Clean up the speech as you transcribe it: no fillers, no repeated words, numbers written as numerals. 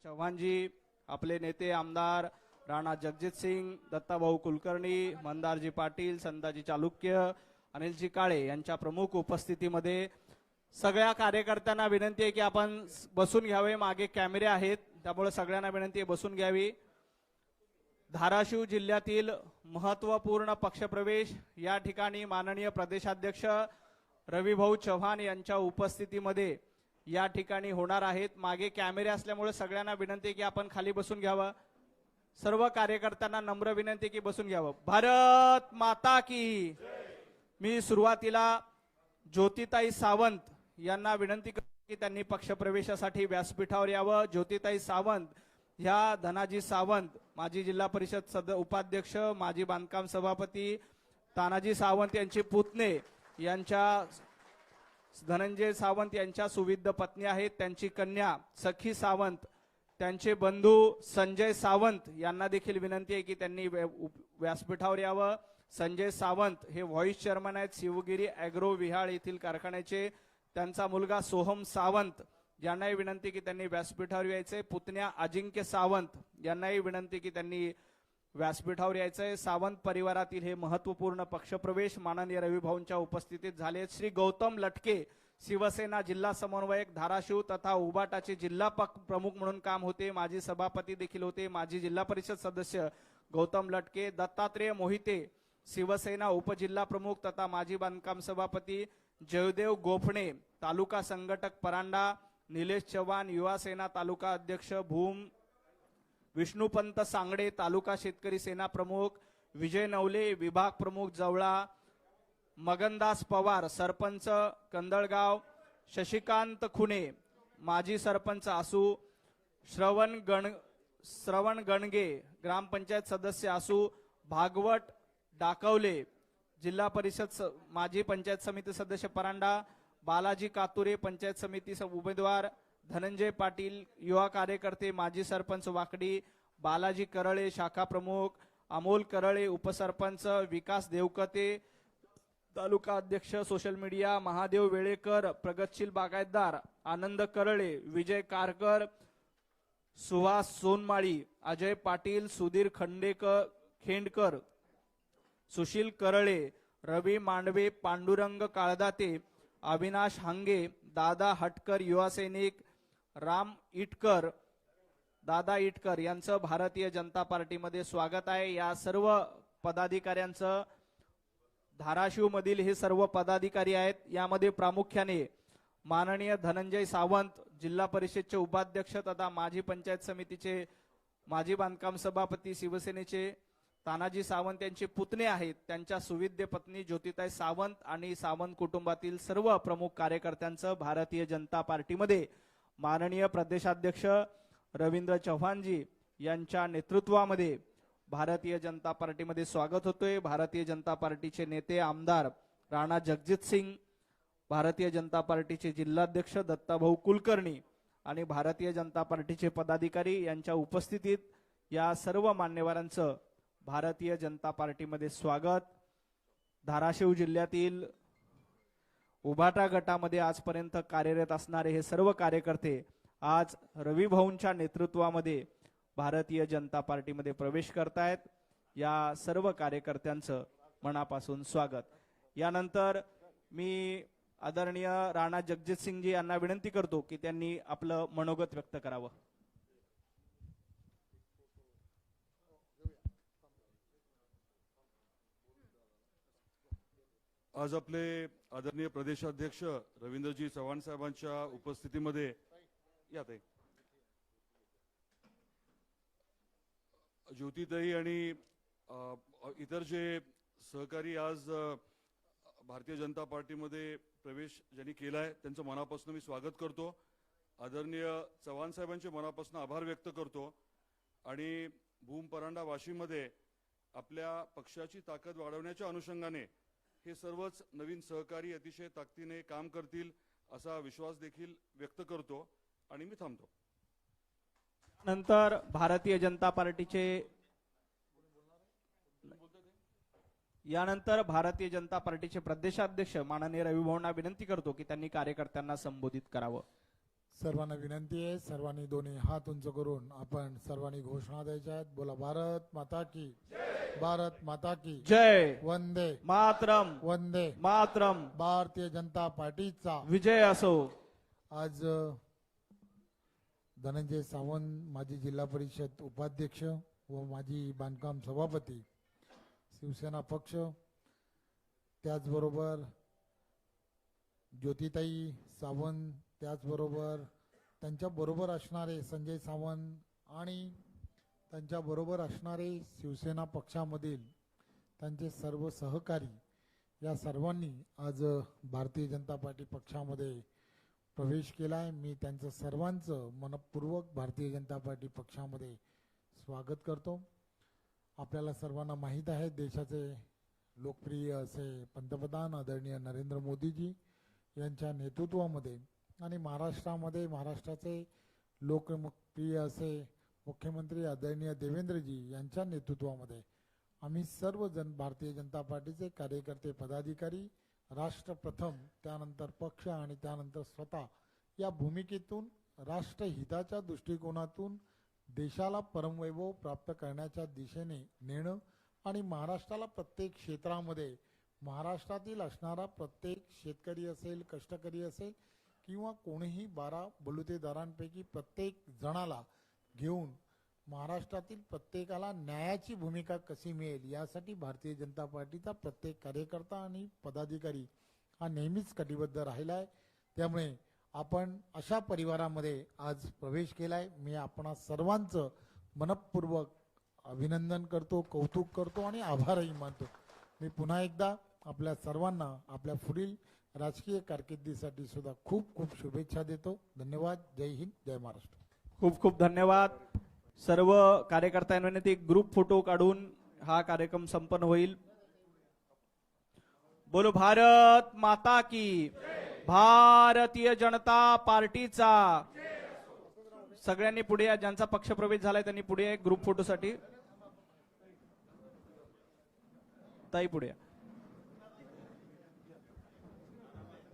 चव्हाणजी, आपले नेते आमदार राणा जगजित सिंग, दत्ताभाऊ कुलकर्णी, मंदारजी पाटील, संदाजी चालुक्य, अनिलजी काळे यांच्या प्रमुख उपस्थितीमध्ये सगळ्या कार्यकर्त्यांना विनंती आहे की आपण बसून घ्यावे। मागे कॅमेरे आहेत त्यामुळे सगळ्यांना विनंती आहे बसून घ्यावी। धाराशिव जिल्ह्यातील महत्त्वपूर्ण पक्षप्रवेश या ठिकाणी माननीय प्रदेशाध्यक्ष रविभाऊ चव्हाण यांच्या उपस्थितीमध्ये या ठिकाणी होणार आहेत। मागे कॅमेरे असल्यामुळे सगळ्यांना विनंती आहे की आपण खाली बसून घ्यावं। सर्व कार्यकर्त्यांना नम्र विनंती की बसून घ्यावं। भारत माता की। मी सुरुवातीला ज्योतिताई सावंत यांना विनंती करतो की त्यांनी पक्षप्रवेशासाठी व्यासपीठावर यावं। ज्योतिताई सावंत ह्या धनाजी सावंत, माजी जिल्हा परिषद उपाध्यक्ष, माजी बांधकाम सभापती तानाजी सावंत यांचे पुतणे, यांच्या धनंजय सावंत यांच्या सुविद्य पत्नी आहेत। त्यांची कन्या सखी सावंत, त्यांचे बंधू संजय सावंत यांना देखील विनंती आहे की त्यांनी व्यासपीठावर यावं। संजय सावंत हे व्हाईस चेअरमन आहेत शिवगिरी ॲग्रो विहाळ येथील कारखान्याचे। त्यांचा मुलगा सोहम सावंत यांनाही विनंती की त्यांनी व्यासपीठावर यायचे। पुतण्या अजिंक्य सावंत यांनाही विनंती की त्यांनी व्यासपीठावर यायचंय। सावंत परिवारातील हे महत्त्वपूर्ण पक्षप्रवेश माननीय रविभाऊंच्या उपस्थितीत झाले। श्री गौतम लटके, शिवसेना जिल्हा समन्वयक धाराशिव तथा उबाटाचे जिल्हा प्रमुख म्हणून काम होते, माजी सभापती देखील होते, माजी जिल्हा परिषद सदस्य गौतम लटके। दत्तात्रेय मोहिते, शिवसेना उपजिल्हा प्रमुख तथा माजी बांधकाम सभापती जयदेव गोफणे, तालुका संघटक परांडा। निलेश चव्हाण, युवा सेना तालुका अध्यक्ष भूम। विष्णुपंत सांगडे, तालुका शेतकरी सेना प्रमुख। विजय नवले, विभाग प्रमुख जवळा। मगनदास पवार, सरपंच कंदळगाव। शशिकांत खुणे, माजी सरपंच आसू। श्रवण गणगे, ग्रामपंचायत सदस्य आसू। भागवत डाकवले, जिल्हा परिषद माजी पंचायत समिती सदस्य परांडा। बालाजी कातुरे, पंचायत समिती उमेदवार। धनंजय पाटील, युवा कार्यकर्ते, माजी सरपंच वाकडी। बालाजी करळे, शाखा प्रमुख। अमोल करळे, उपसरपंच। विकास देवकते, तालुका अध्यक्ष सोशल मीडिया। महादेव वेळेकर, प्रगतशील बागायतदार। आनंद करळे, विजय कारकर, सुहास सोनमाळी। अजय पाटील, सुधीर खेंडकर, सुशील करळे। रवी मांडवे, पांडुरंग काळदाते। अविनाश हांगे, दादा हटकर, युवा सैनिक। राम इटकर, दादा इटकर यांचं भारतीय जनता पार्टीमध्ये स्वागत आहे। या सर्व पदाधिकाऱ्यांचं, धाराशिव मधील हे सर्व पदाधिकारी आहेत। यामध्ये प्रामुख्याने माननीय धनंजय सावंत, जिल्हा परिषदचे उपाध्यक्ष तथा माजी पंचायत समितीचे माजी बांधकाम सभापती शिवसेनेचे तानाजी सावंत यांचे पुतणे आहेत। त्यांच्या सुविद्य पत्नी ज्योतिताई सावंत आणि सावंत कुटुंबातील सर्व प्रमुख कार्यकर्त्यांचं भारतीय जनता पार्टीमध्ये माननीय प्रदेशाध्यक्ष रवींद्र चव्हाणजी यांच्या नेतृत्वामध्ये भारतीय जनता पार्टीमध्ये स्वागत होतोय। भारतीय जनता पार्टीचे नेते आमदार राणा जगजित सिंग, भारतीय जनता पार्टीचे जिल्हाध्यक्ष दत्ताभाऊ कुलकर्णी आणि भारतीय जनता पार्टीचे पदाधिकारी यांच्या उपस्थितीत या सर्व मान्यवरांचं भारतीय जनता पार्टीमध्ये स्वागत। धाराशिव जिल्ह्यातील उबाटा गटामध्ये आजपर्यंत कार्यरत असणारे हे सर्व कार्यकर्ते आज रविभाऊंच्या नेतृत्वामध्ये भारतीय जनता पार्टीमध्ये प्रवेश करतायत। या सर्व कार्यकर्त्यांचं मनापासून स्वागत। यानंतर मी आदरणीय राणा जगजित सिंगजी यांना विनंती करतो की त्यांनी आपलं मनोगत व्यक्त करावं। आज आपले आदरणीय प्रदेशाध्यक्ष रवींद्रजी चव्हाण साहेबांच्या उपस्थितीमध्ये यात आहे ज्योतिताई आणि इतर जे सहकारी आज भारतीय जनता पार्टीमध्ये प्रवेश ज्यांनी केलाय त्यांचं मनापासून मी स्वागत करतो। आदरणीय चव्हाण साहेबांचे मनापासून आभार व्यक्त करतो आणि भूम परांडा वाशीमध्ये आपल्या पक्षाची ताकद वाढवण्याच्या अनुषंगाने हे सर्वच नवीन सहकारी अतिशय ताकदीने काम करतील असा विश्वास देखील व्यक्त करतो आणि मी थांबतो। नंतर भारतीय जनता पार्टीचे यानंतर भारतीय जनता पार्टीचे प्रदेशाध्यक्ष माननीय रविभाऊंना विनंती करतो की त्यांनी कार्यकर्त्यांना संबोधित करावं। सर्वांना विनंती आहे, सर्वांनी दोन्ही हात उंच करून आपण सर्वांनी घोषणा द्यायच्या आहेत. बोला भारत माता की, भारत माता की जय वंदे मातरम वंदे. मातरम. भारतीय जनता पार्टीचा विजय असो. आज धनंजय सावंत माजी जिल्हा परिषद उपाध्यक्ष व माजी बांधकाम सभापती शिवसेना पक्ष, त्याचबरोबर ज्योतिताई सावंत, त्याचबरोबर त्यांच्याबरोबर असणारे संजय सावंत आणि त्यांच्याबरोबर असणारे शिवसेना पक्षामधील त्यांचे सर्व सहकारी, या सर्वांनी आज भारतीय जनता पार्टी पक्षामध्ये प्रवेश केला आहे. मी त्यांचं सर्वांचं मनपूर्वक भारतीय जनता पार्टी पक्षामध्ये स्वागत करतो. आपल्याला सर्वांना माहीत आहे, देशाचे लोकप्रिय असे पंतप्रधान आदरणीय नरेंद्र मोदीजी यांच्या नेतृत्वामध्ये आणि महाराष्ट्राचे लोकप्रिय असे मुख्यमंत्री आदरणीय देवेंद्रजी यांच्या नेतृत्वामध्ये आम्ही सर्वजण भारतीय जनता पार्टीचे कार्यकर्ते, पदाधिकारी, राष्ट्र प्रथम, त्यानंतर पक्ष आणि त्यानंतर स्वतः या भूमिकेतून राष्ट्रहिताच्या दृष्टिकोनातून देशाला परमवैभव प्राप्त करण्याच्या दिशेने नेणं आणि महाराष्ट्राला प्रत्येक क्षेत्रामध्ये महाराष्ट्रातील असणारा प्रत्येक शेतकरी असेल, कष्टकरी असेल किंवा कोणीही 12 बलुतेदारांपैकी प्रत्येक जणाला घेऊन महाराष्ट्रातील प्रत्येकाला न्यायाची भूमिका कशी मिळेल यासाठी भारतीय जनता पार्टीचा प्रत्येक कार्यकर्ता आणि पदाधिकारी हा नेहमीच कटिबद्ध राहिला आहे. त्यामुळे आपण अशा परिवारामध्ये आज प्रवेश केलाय. मी आपणा सर्वांचं मनपूर्वक अभिनंदन करतो, कौतुक करतो आणि आभारही मानतो. मी पुन्हा एकदा आपल्या सर्वांना आपल्या पुढील राजकीय कारकिर्दीसाठी सुद्धा खूप खूप शुभेच्छा देतो. धन्यवाद. जय हिंद, जय महाराष्ट्र. खूप खूप धन्यवाद. सर्व कार्यकर्त्यांना विनंती, एक ग्रुप फोटो काढून हा कार्यक्रम संपन्न होईल. बोलो भारत माता की, भारतीय जनता पार्टीचा. सगळ्यांनी पुढे या, ज्यांचा पक्ष प्रवेश झालाय त्यांनी पुढे या ग्रुप फोटोसाठी. ताई पुढे या.